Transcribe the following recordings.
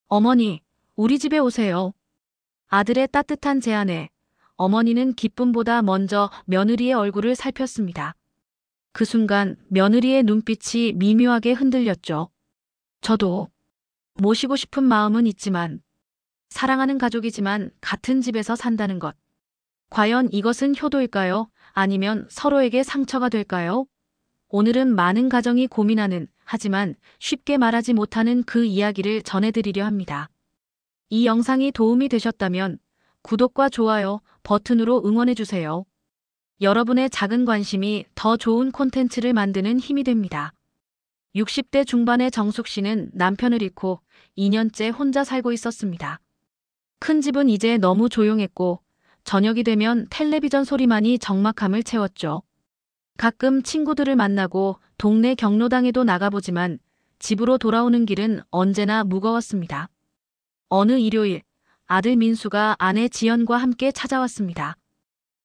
어머니, 우리 집에 오세요. 아들의 따뜻한 제안에 어머니는 기쁨보다 먼저 며느리의 얼굴을 살폈습니다. 그 순간 며느리의 눈빛이 미묘하게 흔들렸죠. 저도 모시고 싶은 마음은 있지만 사랑하는 가족이지만 같은 집에서 산다는 것. 과연 이것은 효도일까요? 아니면 서로에게 상처가 될까요? 오늘은 많은 가정이 고민하는, 하지만 쉽게 말하지 못하는 그 이야기를 전해드리려 합니다. 이 영상이 도움이 되셨다면 구독과 좋아요 버튼으로 응원해주세요. 여러분의 작은 관심이 더 좋은 콘텐츠를 만드는 힘이 됩니다. 60대 중반의 정숙 씨는 남편을 잃고 2년째 혼자 살고 있었습니다. 큰 집은 이제 너무 조용했고 저녁이 되면 텔레비전 소리만이 적막함을 채웠죠. 가끔 친구들을 만나고 동네 경로당에도 나가보지만 집으로 돌아오는 길은 언제나 무거웠습니다. 어느 일요일, 아들 민수가 아내 지연과 함께 찾아왔습니다.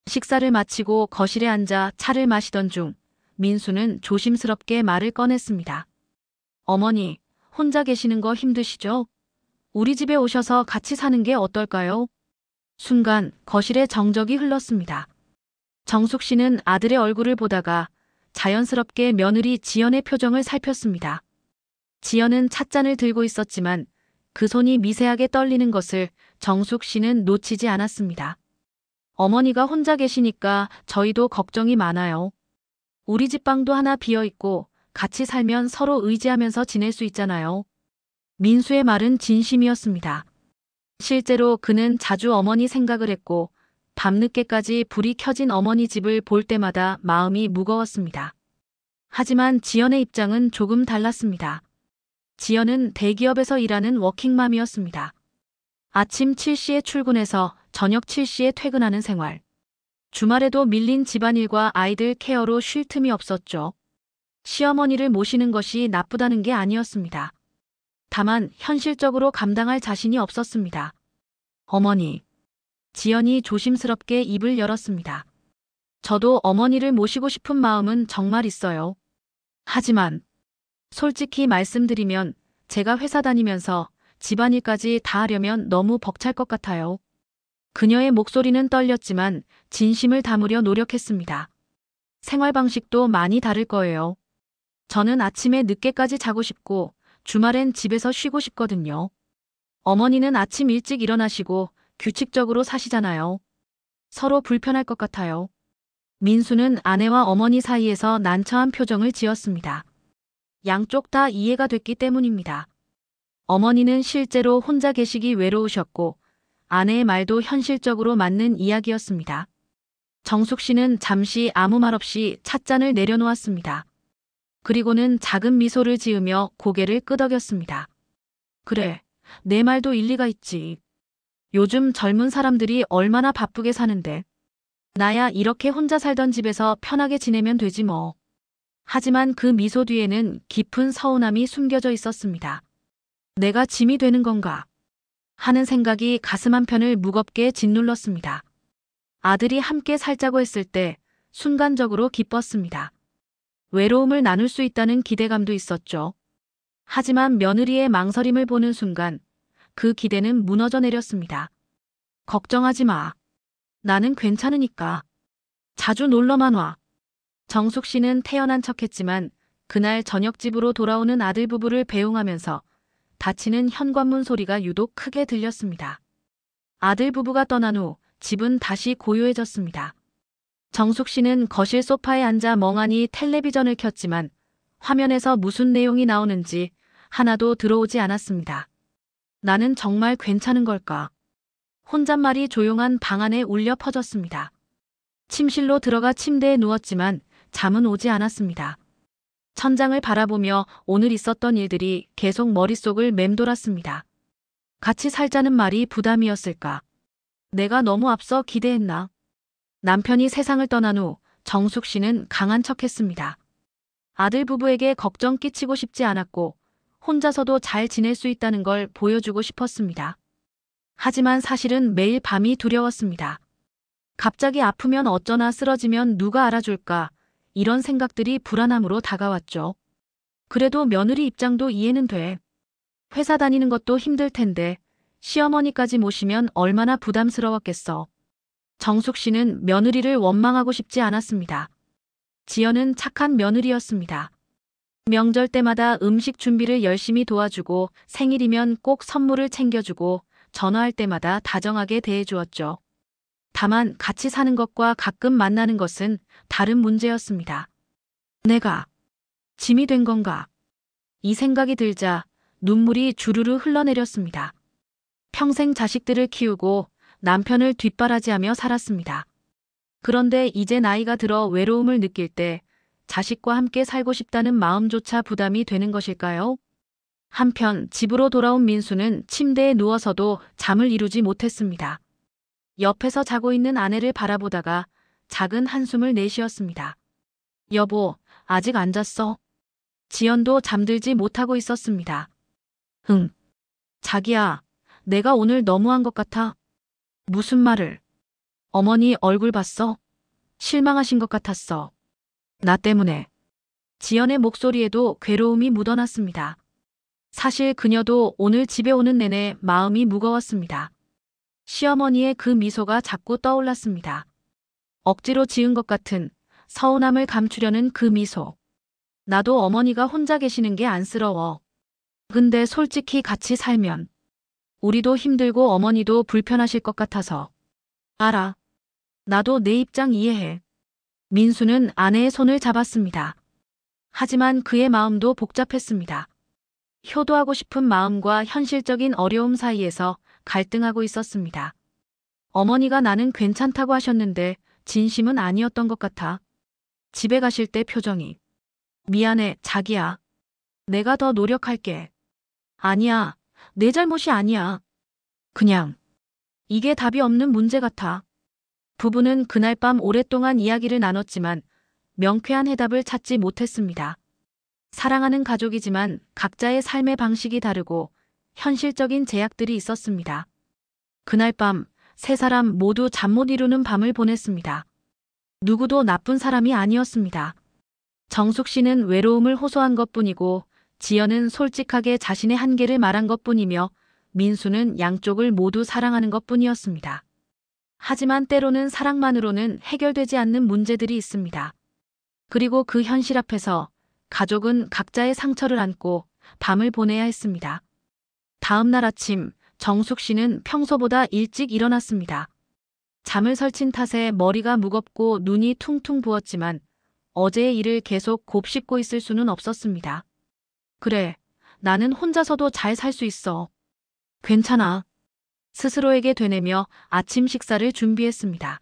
식사를 마치고 거실에 앉아 차를 마시던 중 민수는 조심스럽게 말을 꺼냈습니다. 어머니, 혼자 계시는 거 힘드시죠? 우리 집에 오셔서 같이 사는 게 어떨까요? 순간 거실에 정적이 흘렀습니다. 정숙 씨는 아들의 얼굴을 보다가 자연스럽게 며느리 지연의 표정을 살폈습니다. 지연은 찻잔을 들고 있었지만 그 손이 미세하게 떨리는 것을 정숙 씨는 놓치지 않았습니다. 어머니가 혼자 계시니까 저희도 걱정이 많아요. 우리 집 방도 하나 비어 있고 같이 살면 서로 의지하면서 지낼 수 있잖아요. 민수의 말은 진심이었습니다. 실제로 그는 자주 어머니 생각을 했고 밤늦게까지 불이 켜진 어머니 집을 볼 때마다 마음이 무거웠습니다. 하지만 지연의 입장은 조금 달랐습니다. 지연은 대기업에서 일하는 워킹맘이었습니다. 아침 7시에 출근해서 저녁 7시에 퇴근하는 생활. 주말에도 밀린 집안일과 아이들 케어로 쉴 틈이 없었죠. 시어머니를 모시는 것이 나쁘다는 게 아니었습니다. 다만 현실적으로 감당할 자신이 없었습니다. 어머니. 지연이 조심스럽게 입을 열었습니다. 저도 어머니를 모시고 싶은 마음은 정말 있어요. 하지만 솔직히 말씀드리면 제가 회사 다니면서 집안일까지 다 하려면 너무 벅찰 것 같아요. 그녀의 목소리는 떨렸지만 진심을 담으려 노력했습니다. 생활 방식도 많이 다를 거예요. 저는 아침에 늦게까지 자고 싶고 주말엔 집에서 쉬고 싶거든요. 어머니는 아침 일찍 일어나시고 규칙적으로 사시잖아요. 서로 불편할 것 같아요. 민수는 아내와 어머니 사이에서 난처한 표정을 지었습니다. 양쪽 다 이해가 됐기 때문입니다. 어머니는 실제로 혼자 계시기 외로우셨고 아내의 말도 현실적으로 맞는 이야기였습니다. 정숙 씨는 잠시 아무 말 없이 찻잔을 내려놓았습니다. 그리고는 작은 미소를 지으며 고개를 끄덕였습니다. 그래, 내 말도 일리가 있지. 요즘 젊은 사람들이 얼마나 바쁘게 사는데. 나야 이렇게 혼자 살던 집에서 편하게 지내면 되지 뭐. 하지만 그 미소 뒤에는 깊은 서운함이 숨겨져 있었습니다. 내가 짐이 되는 건가? 하는 생각이 가슴 한편을 무겁게 짓눌렀습니다. 아들이 함께 살자고 했을 때 순간적으로 기뻤습니다. 외로움을 나눌 수 있다는 기대감도 있었죠. 하지만 며느리의 망설임을 보는 순간 그 기대는 무너져 내렸습니다. 걱정하지 마. 나는 괜찮으니까. 자주 놀러만 와. 정숙 씨는 태연한 척했지만 그날 저녁 집으로 돌아오는 아들 부부를 배웅하면서 닫히는 현관문 소리가 유독 크게 들렸습니다. 아들 부부가 떠난 후 집은 다시 고요해졌습니다. 정숙 씨는 거실 소파에 앉아 멍하니 텔레비전을 켰지만 화면에서 무슨 내용이 나오는지 하나도 들어오지 않았습니다. 나는 정말 괜찮은 걸까? 혼잣말이 조용한 방 안에 울려 퍼졌습니다. 침실로 들어가 침대에 누웠지만 잠은 오지 않았습니다. 천장을 바라보며 오늘 있었던 일들이 계속 머릿속을 맴돌았습니다. 같이 살자는 말이 부담이었을까? 내가 너무 앞서 기대했나? 남편이 세상을 떠난 후 정숙 씨는 강한 척했습니다. 아들 부부에게 걱정 끼치고 싶지 않았고 혼자서도 잘 지낼 수 있다는 걸 보여주고 싶었습니다. 하지만 사실은 매일 밤이 두려웠습니다. 갑자기 아프면 어쩌나 쓰러지면 누가 알아줄까? 이런 생각들이 불안함으로 다가왔죠. 그래도 며느리 입장도 이해는 돼. 회사 다니는 것도 힘들 텐데 시어머니까지 모시면 얼마나 부담스러웠겠어. 정숙 씨는 며느리를 원망하고 싶지 않았습니다. 지연은 착한 며느리였습니다. 명절 때마다 음식 준비를 열심히 도와주고 생일이면 꼭 선물을 챙겨주고 전화할 때마다 다정하게 대해주었죠. 다만 같이 사는 것과 가끔 만나는 것은 다른 문제였습니다. 내가 짐이 된 건가? 이 생각이 들자 눈물이 주르르 흘러내렸습니다. 평생 자식들을 키우고 남편을 뒷바라지하며 살았습니다. 그런데 이제 나이가 들어 외로움을 느낄 때 자식과 함께 살고 싶다는 마음조차 부담이 되는 것일까요? 한편 집으로 돌아온 민수는 침대에 누워서도 잠을 이루지 못했습니다. 옆에서 자고 있는 아내를 바라보다가 작은 한숨을 내쉬었습니다. 여보, 아직 안 잤어? 지연도 잠들지 못하고 있었습니다. 응. 자기야, 내가 오늘 너무한 것 같아. 무슨 말을? 어머니 얼굴 봤어? 실망하신 것 같았어. 나 때문에. 지연의 목소리에도 괴로움이 묻어났습니다. 사실 그녀도 오늘 집에 오는 내내 마음이 무거웠습니다. 시어머니의 그 미소가 자꾸 떠올랐습니다. 억지로 지은 것 같은 서운함을 감추려는 그 미소. 나도 어머니가 혼자 계시는 게 안쓰러워. 근데 솔직히 같이 살면 우리도 힘들고 어머니도 불편하실 것 같아서. 알아. 나도 내 입장 이해해. 민수는 아내의 손을 잡았습니다. 하지만 그의 마음도 복잡했습니다. 효도하고 싶은 마음과 현실적인 어려움 사이에서 갈등하고 있었습니다. 어머니가 나는 괜찮다고 하셨는데 진심은 아니었던 것 같아. 집에 가실 때 표정이. 미안해, 자기야. 내가 더 노력할게. 아니야, 내 잘못이 아니야. 그냥 이게 답이 없는 문제 같아. 부부는 그날 밤 오랫동안 이야기를 나눴지만 명쾌한 해답을 찾지 못했습니다. 사랑하는 가족이지만 각자의 삶의 방식이 다르고 현실적인 제약들이 있었습니다. 그날 밤 세 사람 모두 잠 못 이루는 밤을 보냈습니다. 누구도 나쁜 사람이 아니었습니다. 정숙 씨는 외로움을 호소한 것뿐이고 지연은 솔직하게 자신의 한계를 말한 것뿐이며 민수는 양쪽을 모두 사랑하는 것뿐이었습니다. 하지만 때로는 사랑만으로는 해결되지 않는 문제들이 있습니다. 그리고 그 현실 앞에서 가족은 각자의 상처를 안고 밤을 보내야 했습니다. 다음 날 아침 정숙 씨는 평소보다 일찍 일어났습니다. 잠을 설친 탓에 머리가 무겁고 눈이 퉁퉁 부었지만 어제의 일을 계속 곱씹고 있을 수는 없었습니다. 그래, 나는 혼자서도 잘 살 수 있어. 괜찮아. 스스로에게 되뇌며 아침 식사를 준비했습니다.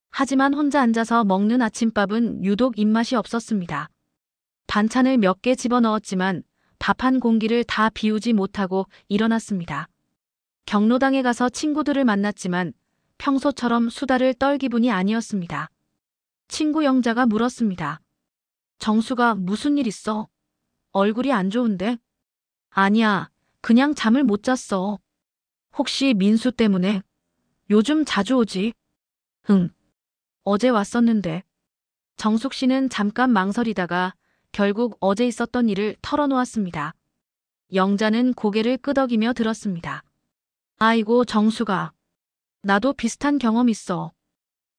하지만 혼자 앉아서 먹는 아침밥은 유독 입맛이 없었습니다. 반찬을 몇 개 집어넣었지만 밥 한 공기를 다 비우지 못하고 일어났습니다. 경로당에 가서 친구들을 만났지만 평소처럼 수다를 떨 기분이 아니었습니다. 친구 영자가 물었습니다. 정수가 무슨 일 있어? 얼굴이 안 좋은데? 아니야, 그냥 잠을 못 잤어. 혹시 민수 때문에? 요즘 자주 오지? 응. 어제 왔었는데. 정숙 씨는 잠깐 망설이다가 결국 어제 있었던 일을 털어놓았습니다. 영자는 고개를 끄덕이며 들었습니다. 아이고 정수가. 나도 비슷한 경험 있어.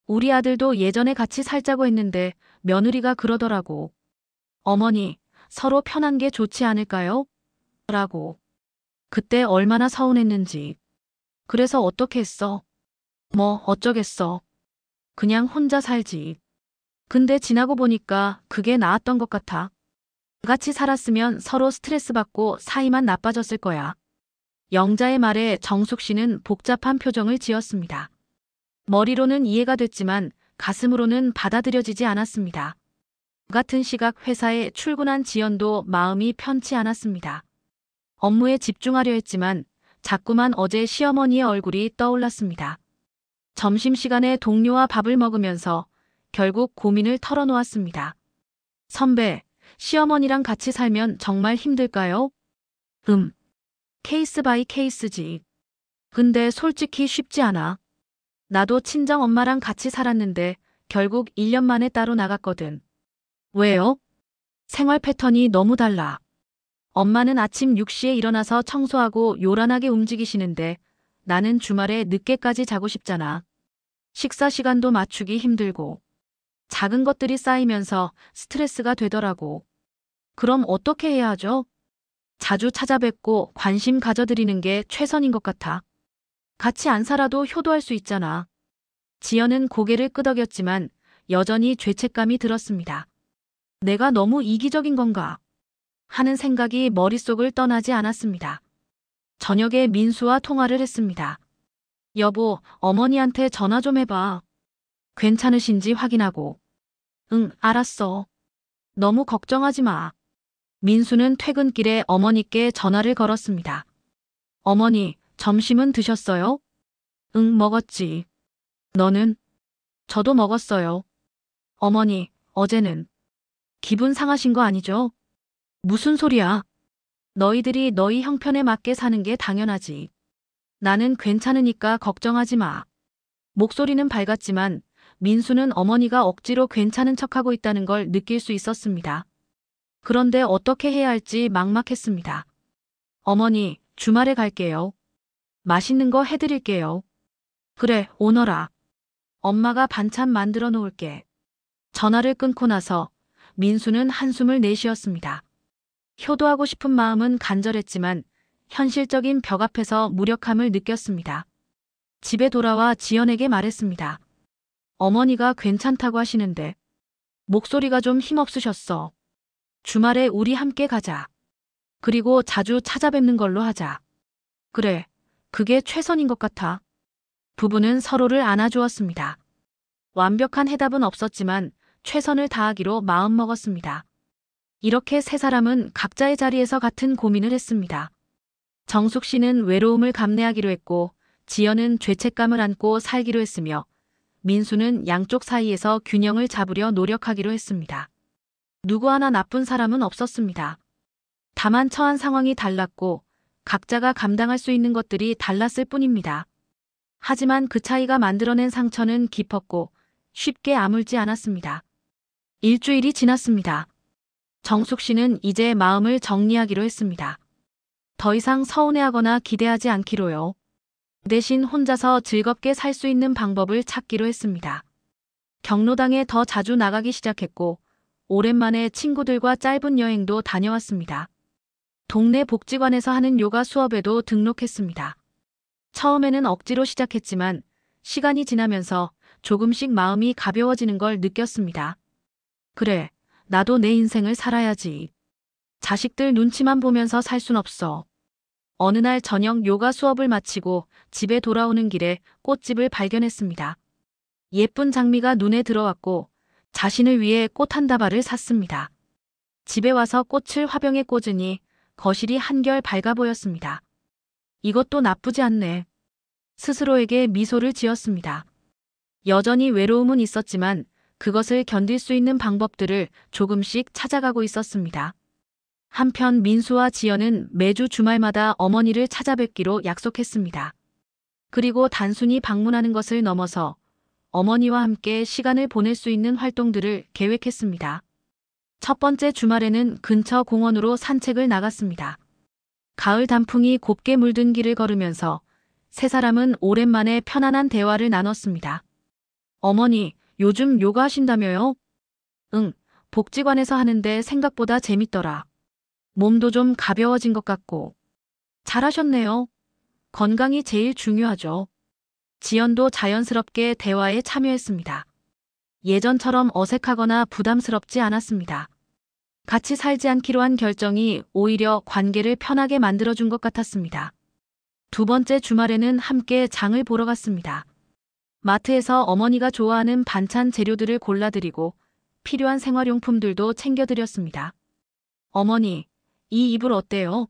우리 아들도 예전에 같이 살자고 했는데 며느리가 그러더라고. 어머니, 서로 편한 게 좋지 않을까요? 라고. 그때 얼마나 서운했는지. 그래서 어떻게 했어? 뭐 어쩌겠어. 그냥 혼자 살지. 근데 지나고 보니까 그게 나았던 것 같아. 같이 살았으면 서로 스트레스 받고 사이만 나빠졌을 거야. 영자의 말에 정숙 씨는 복잡한 표정을 지었습니다. 머리로는 이해가 됐지만 가슴으로는 받아들여지지 않았습니다. 같은 시각 회사에 출근한 지연도 마음이 편치 않았습니다. 업무에 집중하려 했지만 자꾸만 어제 시어머니의 얼굴이 떠올랐습니다. 점심시간에 동료와 밥을 먹으면서 결국 고민을 털어놓았습니다. 선배, 시어머니랑 같이 살면 정말 힘들까요? 케이스 바이 케이스지. 근데 솔직히 쉽지 않아. 나도 친정 엄마랑 같이 살았는데 결국 1년 만에 따로 나갔거든. 왜요? 생활 패턴이 너무 달라. 엄마는 아침 6시에 일어나서 청소하고 요란하게 움직이시는데 나는 주말에 늦게까지 자고 싶잖아. 식사 시간도 맞추기 힘들고 작은 것들이 쌓이면서 스트레스가 되더라고. 그럼 어떻게 해야 하죠? 자주 찾아뵙고 관심 가져드리는 게 최선인 것 같아. 같이 안 살아도 효도할 수 있잖아. 지연은 고개를 끄덕였지만 여전히 죄책감이 들었습니다. 내가 너무 이기적인 건가? 하는 생각이 머릿속을 떠나지 않았습니다. 저녁에 민수와 통화를 했습니다. 여보, 어머니한테 전화 좀 해봐. 괜찮으신지 확인하고. 응, 알았어. 너무 걱정하지 마. 민수는 퇴근길에 어머니께 전화를 걸었습니다. 어머니, 점심은 드셨어요? 응, 먹었지. 너는? 저도 먹었어요. 어머니, 어제는 기분 상하신 거 아니죠? 무슨 소리야? 너희들이 너희 형편에 맞게 사는 게 당연하지. 나는 괜찮으니까 걱정하지 마. 목소리는 밝았지만 민수는 어머니가 억지로 괜찮은 척하고 있다는 걸 느낄 수 있었습니다. 그런데 어떻게 해야 할지 막막했습니다. 어머니, 주말에 갈게요. 맛있는 거 해드릴게요. 그래, 오너라. 엄마가 반찬 만들어 놓을게. 전화를 끊고 나서 민수는 한숨을 내쉬었습니다. 효도하고 싶은 마음은 간절했지만 현실적인 벽 앞에서 무력함을 느꼈습니다. 집에 돌아와 지연에게 말했습니다. 어머니가 괜찮다고 하시는데 목소리가 좀 힘없으셨어. 주말에 우리 함께 가자. 그리고 자주 찾아뵙는 걸로 하자. 그래, 그게 최선인 것 같아. 부부는 서로를 안아주었습니다. 완벽한 해답은 없었지만 최선을 다하기로 마음먹었습니다. 이렇게 세 사람은 각자의 자리에서 같은 고민을 했습니다. 정숙 씨는 외로움을 감내하기로 했고 지연은 죄책감을 안고 살기로 했으며 민수는 양쪽 사이에서 균형을 잡으려 노력하기로 했습니다. 누구 하나 나쁜 사람은 없었습니다. 다만 처한 상황이 달랐고 각자가 감당할 수 있는 것들이 달랐을 뿐입니다. 하지만 그 차이가 만들어낸 상처는 깊었고 쉽게 아물지 않았습니다. 일주일이 지났습니다. 정숙 씨는 이제 마음을 정리하기로 했습니다. 더 이상 서운해하거나 기대하지 않기로요. 대신 혼자서 즐겁게 살 수 있는 방법을 찾기로 했습니다. 경로당에 더 자주 나가기 시작했고 오랜만에 친구들과 짧은 여행도 다녀왔습니다. 동네 복지관에서 하는 요가 수업에도 등록했습니다. 처음에는 억지로 시작했지만 시간이 지나면서 조금씩 마음이 가벼워지는 걸 느꼈습니다. 그래, 나도 내 인생을 살아야지. 자식들 눈치만 보면서 살 순 없어. 어느 날 저녁 요가 수업을 마치고 집에 돌아오는 길에 꽃집을 발견했습니다. 예쁜 장미가 눈에 들어왔고 자신을 위해 꽃 한 다발을 샀습니다. 집에 와서 꽃을 화병에 꽂으니 거실이 한결 밝아 보였습니다. 이것도 나쁘지 않네. 스스로에게 미소를 지었습니다. 여전히 외로움은 있었지만 그것을 견딜 수 있는 방법들을 조금씩 찾아가고 있었습니다. 한편 민수와 지연은 매주 주말마다 어머니를 찾아뵙기로 약속했습니다. 그리고 단순히 방문하는 것을 넘어서 어머니와 함께 시간을 보낼 수 있는 활동들을 계획했습니다. 첫 번째 주말에는 근처 공원으로 산책을 나갔습니다. 가을 단풍이 곱게 물든 길을 걸으면서 세 사람은 오랜만에 편안한 대화를 나눴습니다. 어머니, 요즘 요가 하신다며요? 응, 복지관에서 하는데 생각보다 재밌더라. 몸도 좀 가벼워진 것 같고. 잘하셨네요. 건강이 제일 중요하죠. 지연도 자연스럽게 대화에 참여했습니다. 예전처럼 어색하거나 부담스럽지 않았습니다. 같이 살지 않기로 한 결정이 오히려 관계를 편하게 만들어준 것 같았습니다. 두 번째 주말에는 함께 장을 보러 갔습니다. 마트에서 어머니가 좋아하는 반찬 재료들을 골라드리고 필요한 생활용품들도 챙겨드렸습니다. 어머니, 이 이불 어때요?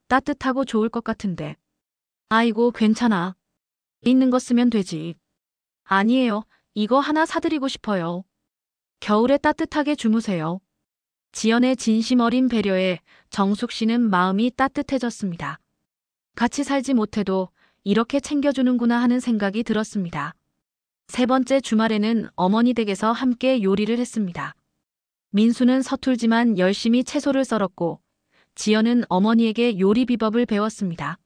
따뜻하고 좋을 것 같은데. 아이고, 괜찮아. 있는 거 쓰면 되지. 아니에요. 이거 하나 사드리고 싶어요. 겨울에 따뜻하게 주무세요. 지연의 진심 어린 배려에 정숙 씨는 마음이 따뜻해졌습니다. 같이 살지 못해도 이렇게 챙겨주는구나 하는 생각이 들었습니다. 세 번째 주말에는 어머니 댁에서 함께 요리를 했습니다. 민수는 서툴지만 열심히 채소를 썰었고 지연은 어머니에게 요리 비법을 배웠습니다.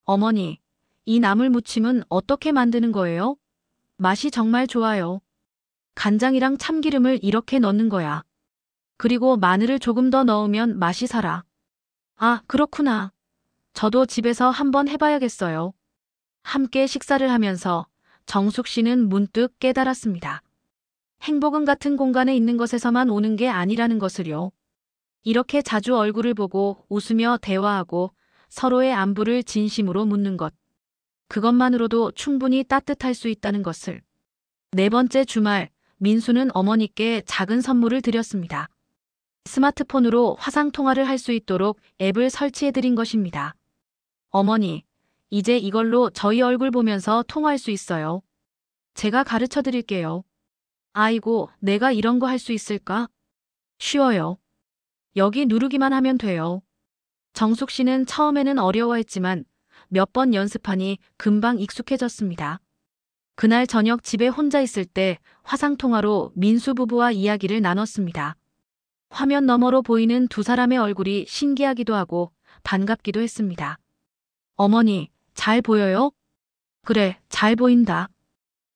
어머니, 이 나물 무침은 어떻게 만드는 거예요? 맛이 정말 좋아요. 간장이랑 참기름을 이렇게 넣는 거야. 그리고 마늘을 조금 더 넣으면 맛이 살아. 아, 그렇구나. 저도 집에서 한번 해봐야겠어요. 함께 식사를 하면서 정숙 씨는 문득 깨달았습니다. 행복은 같은 공간에 있는 것에서만 오는 게 아니라는 것을요. 이렇게 자주 얼굴을 보고 웃으며 대화하고 서로의 안부를 진심으로 묻는 것. 그것만으로도 충분히 따뜻할 수 있다는 것을. 네 번째 주말, 민수는 어머니께 작은 선물을 드렸습니다. 스마트폰으로 화상통화를 할 수 있도록 앱을 설치해드린 것입니다. 어머니, 이제 이걸로 저희 얼굴 보면서 통화할 수 있어요. 제가 가르쳐 드릴게요. 아이고, 내가 이런 거 할 수 있을까? 쉬워요. 여기 누르기만 하면 돼요. 정숙 씨는 처음에는 어려워했지만 몇 번 연습하니 금방 익숙해졌습니다. 그날 저녁 집에 혼자 있을 때 화상통화로 민수 부부와 이야기를 나눴습니다. 화면 너머로 보이는 두 사람의 얼굴이 신기하기도 하고 반갑기도 했습니다. 어머니, 잘 보여요? 그래, 잘 보인다.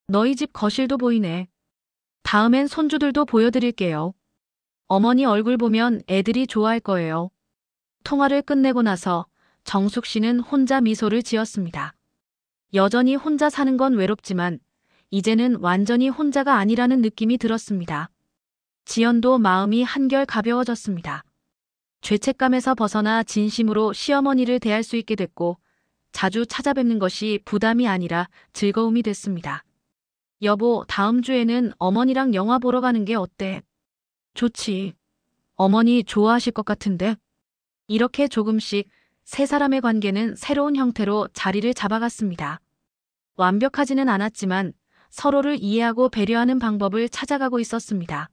너희 집 거실도 보이네. 다음엔 손주들도 보여드릴게요. 어머니 얼굴 보면 애들이 좋아할 거예요. 통화를 끝내고 나서 정숙 씨는 혼자 미소를 지었습니다. 여전히 혼자 사는 건 외롭지만 이제는 완전히 혼자가 아니라는 느낌이 들었습니다. 지연도 마음이 한결 가벼워졌습니다. 죄책감에서 벗어나 진심으로 시어머니를 대할 수 있게 됐고 자주 찾아뵙는 것이 부담이 아니라 즐거움이 됐습니다. 여보, 다음 주에는 어머니랑 영화 보러 가는 게 어때? 좋지. 어머니 좋아하실 것 같은데? 이렇게 조금씩 세 사람의 관계는 새로운 형태로 자리를 잡아갔습니다. 완벽하지는 않았지만 서로를 이해하고 배려하는 방법을 찾아가고 있었습니다.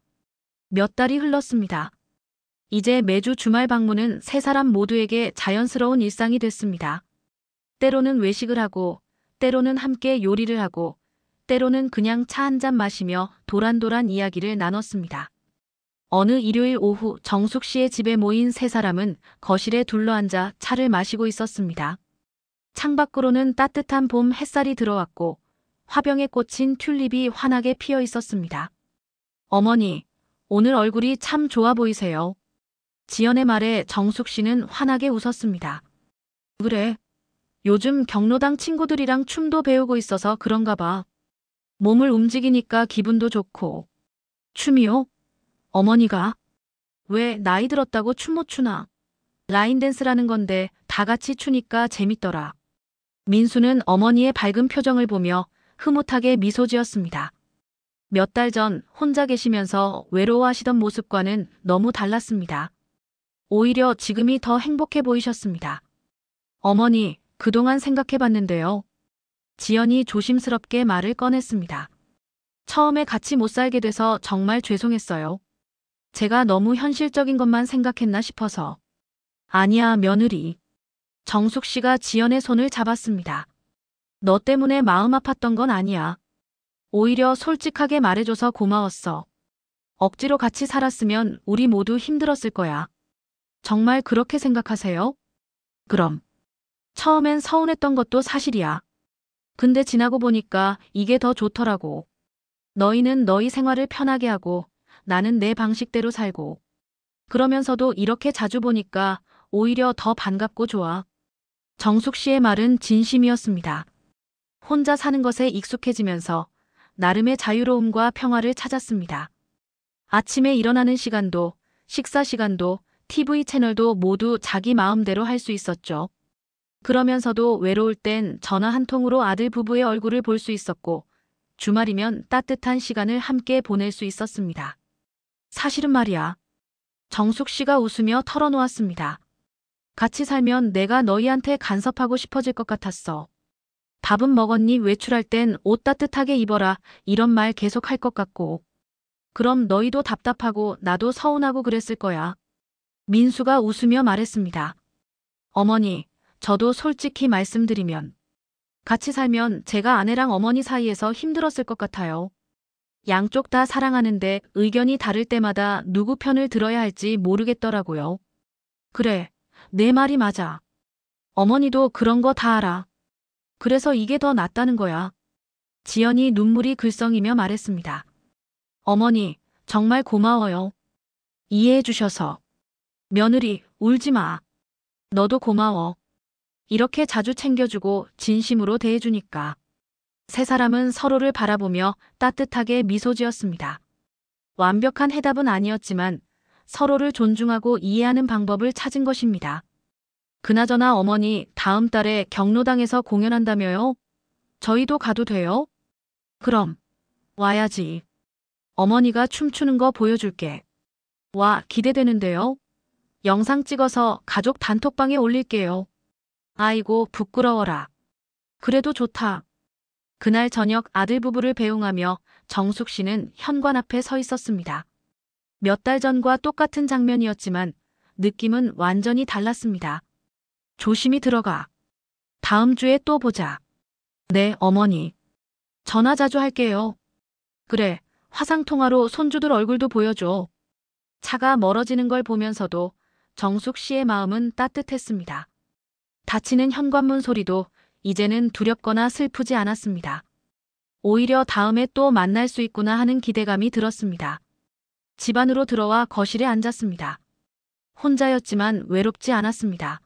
몇 달이 흘렀습니다. 이제 매주 주말 방문은 세 사람 모두에게 자연스러운 일상이 됐습니다. 때로는 외식을 하고, 때로는 함께 요리를 하고, 때로는 그냥 차 한 잔 마시며 도란도란 이야기를 나눴습니다. 어느 일요일 오후 정숙 씨의 집에 모인 세 사람은 거실에 둘러앉아 차를 마시고 있었습니다. 창밖으로는 따뜻한 봄 햇살이 들어왔고 화병에 꽂힌 튤립이 환하게 피어 있었습니다. 어머니, 오늘 얼굴이 참 좋아 보이세요. 지연의 말에 정숙 씨는 환하게 웃었습니다. 그래. 요즘 경로당 친구들이랑 춤도 배우고 있어서 그런가 봐. 몸을 움직이니까 기분도 좋고. 춤이요? 어머니가? 왜 나이 들었다고 춤 못 추나? 라인댄스라는 건데 다 같이 추니까 재밌더라. 민수는 어머니의 밝은 표정을 보며 흐뭇하게 미소 지었습니다. 몇 달 전 혼자 계시면서 외로워하시던 모습과는 너무 달랐습니다. 오히려 지금이 더 행복해 보이셨습니다. 어머니, 그동안 생각해봤는데요. 지연이 조심스럽게 말을 꺼냈습니다. 처음에 같이 못 살게 돼서 정말 죄송했어요. 제가 너무 현실적인 것만 생각했나 싶어서. 아니야, 며느리. 정숙 씨가 지연의 손을 잡았습니다. 너 때문에 마음 아팠던 건 아니야. 오히려 솔직하게 말해줘서 고마웠어. 억지로 같이 살았으면 우리 모두 힘들었을 거야. 정말 그렇게 생각하세요? 그럼. 처음엔 서운했던 것도 사실이야. 근데 지나고 보니까 이게 더 좋더라고. 너희는 너희 생활을 편하게 하고 나는 내 방식대로 살고. 그러면서도 이렇게 자주 보니까 오히려 더 반갑고 좋아. 정숙 씨의 말은 진심이었습니다. 혼자 사는 것에 익숙해지면서 나름의 자유로움과 평화를 찾았습니다. 아침에 일어나는 시간도, 식사 시간도, TV 채널도 모두 자기 마음대로 할 수 있었죠. 그러면서도 외로울 땐 전화 한 통으로 아들 부부의 얼굴을 볼 수 있었고, 주말이면 따뜻한 시간을 함께 보낼 수 있었습니다. 사실은 말이야. 정숙 씨가 웃으며 털어놓았습니다. 같이 살면 내가 너희한테 간섭하고 싶어질 것 같았어. 밥은 먹었니? 외출할 땐 옷 따뜻하게 입어라. 이런 말 계속 할 것 같고. 그럼 너희도 답답하고 나도 서운하고 그랬을 거야. 민수가 웃으며 말했습니다. 어머니, 저도 솔직히 말씀드리면 같이 살면 제가 아내랑 어머니 사이에서 힘들었을 것 같아요. 양쪽 다 사랑하는데 의견이 다를 때마다 누구 편을 들어야 할지 모르겠더라고요. 그래, 내 말이 맞아. 어머니도 그런 거 다 알아. 그래서 이게 더 낫다는 거야. 지연이 눈물이 글썽이며 말했습니다. 어머니, 정말 고마워요. 이해해 주셔서. 며느리, 울지 마. 너도 고마워. 이렇게 자주 챙겨주고 진심으로 대해주니까. 세 사람은 서로를 바라보며 따뜻하게 미소 지었습니다. 완벽한 해답은 아니었지만 서로를 존중하고 이해하는 방법을 찾은 것입니다. 그나저나 어머니, 다음 달에 경로당에서 공연한다며요? 저희도 가도 돼요? 그럼 와야지. 어머니가 춤추는 거 보여줄게. 와, 기대되는데요? 영상 찍어서 가족 단톡방에 올릴게요. 아이고, 부끄러워라. 그래도 좋다. 그날 저녁 아들 부부를 배웅하며 정숙 씨는 현관 앞에 서 있었습니다. 몇 달 전과 똑같은 장면이었지만 느낌은 완전히 달랐습니다. 조심히 들어가. 다음 주에 또 보자. 네, 어머니. 전화 자주 할게요. 그래, 화상통화로 손주들 얼굴도 보여줘. 차가 멀어지는 걸 보면서도 정숙 씨의 마음은 따뜻했습니다. 닫히는 현관문 소리도 이제는 두렵거나 슬프지 않았습니다. 오히려 다음에 또 만날 수 있구나 하는 기대감이 들었습니다. 집 안으로 들어와 거실에 앉았습니다. 혼자였지만 외롭지 않았습니다.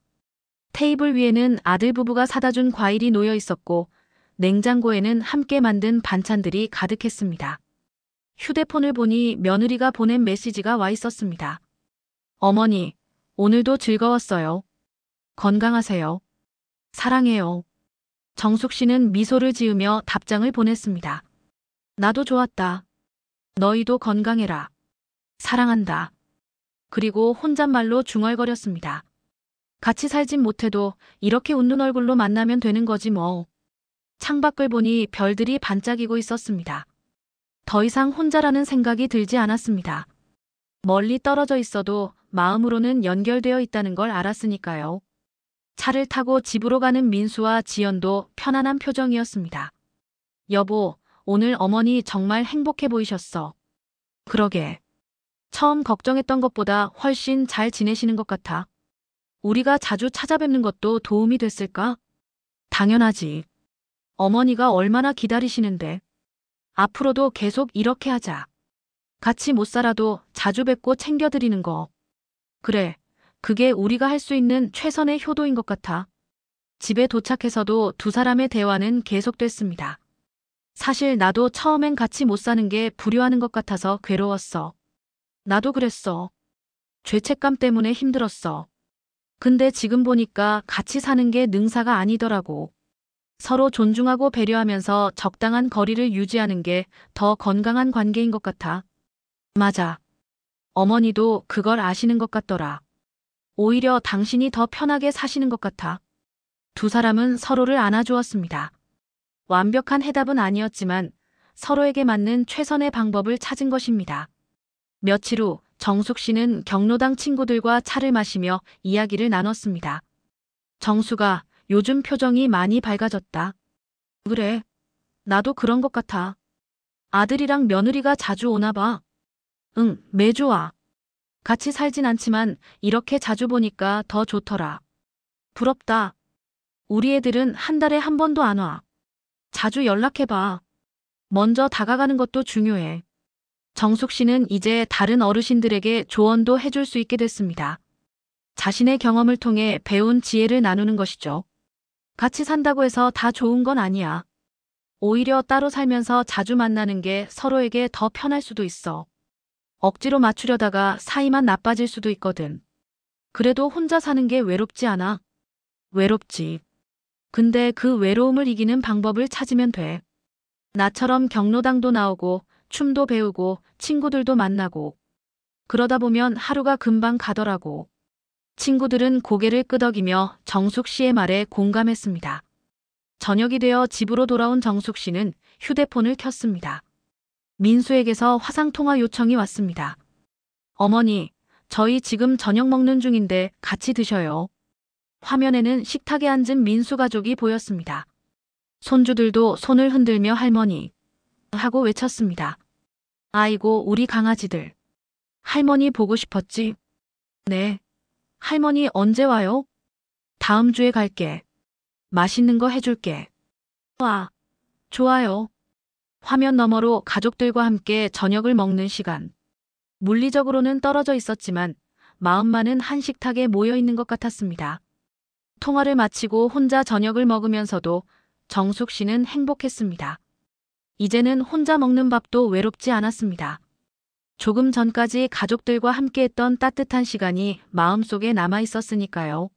테이블 위에는 아들 부부가 사다 준 과일이 놓여 있었고 냉장고에는 함께 만든 반찬들이 가득했습니다. 휴대폰을 보니 며느리가 보낸 메시지가 와 있었습니다. 어머니, 오늘도 즐거웠어요. 건강하세요. 사랑해요. 정숙 씨는 미소를 지으며 답장을 보냈습니다. 나도 좋았다. 너희도 건강해라. 사랑한다. 그리고 혼잣말로 중얼거렸습니다. 같이 살진 못해도 이렇게 웃는 얼굴로 만나면 되는 거지 뭐. 창밖을 보니 별들이 반짝이고 있었습니다. 더 이상 혼자라는 생각이 들지 않았습니다. 멀리 떨어져 있어도 마음으로는 연결되어 있다는 걸 알았으니까요. 차를 타고 집으로 가는 민수와 지연도 편안한 표정이었습니다. 여보, 오늘 어머니 정말 행복해 보이셨어. 그러게. 처음 걱정했던 것보다 훨씬 잘 지내시는 것 같아. 우리가 자주 찾아뵙는 것도 도움이 됐을까? 당연하지. 어머니가 얼마나 기다리시는데. 앞으로도 계속 이렇게 하자. 같이 못 살아도 자주 뵙고 챙겨드리는 거. 그래, 그게 우리가 할 수 있는 최선의 효도인 것 같아. 집에 도착해서도 두 사람의 대화는 계속됐습니다. 사실 나도 처음엔 같이 못 사는 게 불효하는 것 같아서 괴로웠어. 나도 그랬어. 죄책감 때문에 힘들었어. 근데 지금 보니까 같이 사는 게 능사가 아니더라고. 서로 존중하고 배려하면서 적당한 거리를 유지하는 게 더 건강한 관계인 것 같아. 맞아. 어머니도 그걸 아시는 것 같더라. 오히려 당신이 더 편하게 사시는 것 같아. 두 사람은 서로를 안아주었습니다. 완벽한 해답은 아니었지만 서로에게 맞는 최선의 방법을 찾은 것입니다. 며칠 후 정숙 씨는 경로당 친구들과 차를 마시며 이야기를 나눴습니다. 정수가 요즘 표정이 많이 밝아졌다. 그래, 나도 그런 것 같아. 아들이랑 며느리가 자주 오나 봐. 응, 매주 와. 같이 살진 않지만 이렇게 자주 보니까 더 좋더라. 부럽다. 우리 애들은 한 달에 한 번도 안 와. 자주 연락해봐. 먼저 다가가는 것도 중요해. 정숙 씨는 이제 다른 어르신들에게 조언도 해줄 수 있게 됐습니다. 자신의 경험을 통해 배운 지혜를 나누는 것이죠. 같이 산다고 해서 다 좋은 건 아니야. 오히려 따로 살면서 자주 만나는 게 서로에게 더 편할 수도 있어. 억지로 맞추려다가 사이만 나빠질 수도 있거든. 그래도 혼자 사는 게 외롭지 않아? 외롭지. 근데 그 외로움을 이기는 방법을 찾으면 돼. 나처럼 경로당도 나오고 춤도 배우고 친구들도 만나고. 그러다 보면 하루가 금방 가더라고. 친구들은 고개를 끄덕이며 정숙 씨의 말에 공감했습니다. 저녁이 되어 집으로 돌아온 정숙 씨는 휴대폰을 켰습니다. 민수에게서 화상통화 요청이 왔습니다. 어머니, 저희 지금 저녁 먹는 중인데 같이 드셔요. 화면에는 식탁에 앉은 민수 가족이 보였습니다. 손주들도 손을 흔들며 할머니 하고 외쳤습니다. 아이고, 우리 강아지들. 할머니 보고 싶었지? 네. 할머니 언제 와요? 다음 주에 갈게. 맛있는 거 해줄게. 와, 좋아요. 화면 너머로 가족들과 함께 저녁을 먹는 시간. 물리적으로는 떨어져 있었지만 마음만은 한 식탁에 모여 있는 것 같았습니다. 통화를 마치고 혼자 저녁을 먹으면서도 정숙 씨는 행복했습니다. 이제는 혼자 먹는 밥도 외롭지 않았습니다. 조금 전까지 가족들과 함께했던 따뜻한 시간이 마음속에 남아 있었으니까요.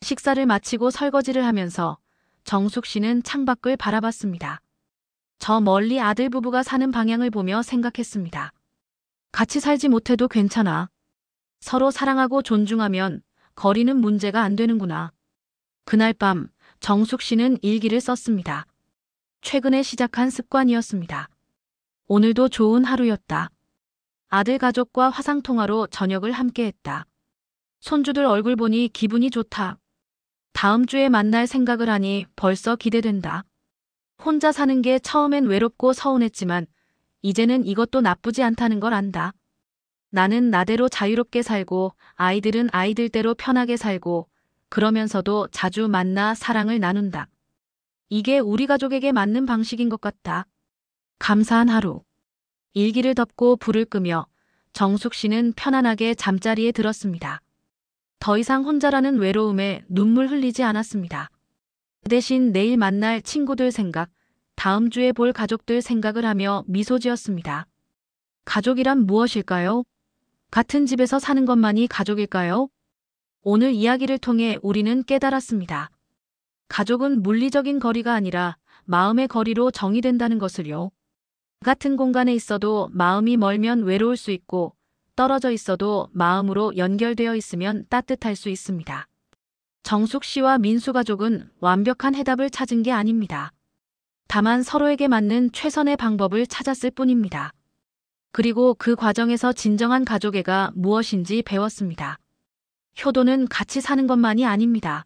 식사를 마치고 설거지를 하면서 정숙 씨는 창밖을 바라봤습니다. 저 멀리 아들 부부가 사는 방향을 보며 생각했습니다. 같이 살지 못해도 괜찮아. 서로 사랑하고 존중하면 거리는 문제가 안 되는구나. 그날 밤 정숙 씨는 일기를 썼습니다. 최근에 시작한 습관이었습니다. 오늘도 좋은 하루였다. 아들 가족과 화상통화로 저녁을 함께했다. 손주들 얼굴 보니 기분이 좋다. 다음 주에 만날 생각을 하니 벌써 기대된다. 혼자 사는 게 처음엔 외롭고 서운했지만 이제는 이것도 나쁘지 않다는 걸 안다. 나는 나대로 자유롭게 살고 아이들은 아이들대로 편하게 살고 그러면서도 자주 만나 사랑을 나눈다. 이게 우리 가족에게 맞는 방식인 것 같다. 감사한 하루. 일기를 덮고 불을 끄며 정숙 씨는 편안하게 잠자리에 들었습니다. 더 이상 혼자라는 외로움에 눈물 흘리지 않았습니다. 그 대신 내일 만날 친구들 생각, 다음 주에 볼 가족들 생각을 하며 미소 지었습니다. 가족이란 무엇일까요? 같은 집에서 사는 것만이 가족일까요? 오늘 이야기를 통해 우리는 깨달았습니다. 가족은 물리적인 거리가 아니라 마음의 거리로 정의된다는 것을요. 같은 공간에 있어도 마음이 멀면 외로울 수 있고 떨어져 있어도 마음으로 연결되어 있으면 따뜻할 수 있습니다. 정숙 씨와 민수 가족은 완벽한 해답을 찾은 게 아닙니다. 다만 서로에게 맞는 최선의 방법을 찾았을 뿐입니다. 그리고 그 과정에서 진정한 가족애가 무엇인지 배웠습니다. 효도는 같이 사는 것만이 아닙니다.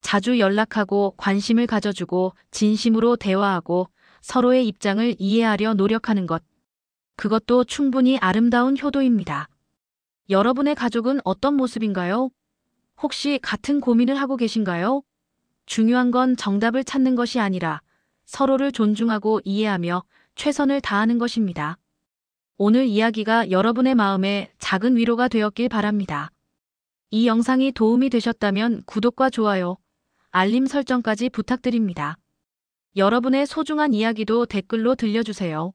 자주 연락하고 관심을 가져주고 진심으로 대화하고 서로의 입장을 이해하려 노력하는 것. 그것도 충분히 아름다운 효도입니다. 여러분의 가족은 어떤 모습인가요? 혹시 같은 고민을 하고 계신가요? 중요한 건 정답을 찾는 것이 아니라 서로를 존중하고 이해하며 최선을 다하는 것입니다. 오늘 이야기가 여러분의 마음에 작은 위로가 되었길 바랍니다. 이 영상이 도움이 되셨다면 구독과 좋아요, 알림 설정까지 부탁드립니다. 여러분의 소중한 이야기도 댓글로 들려주세요.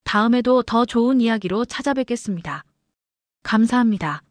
다음에도 더 좋은 이야기로 찾아뵙겠습니다. 감사합니다.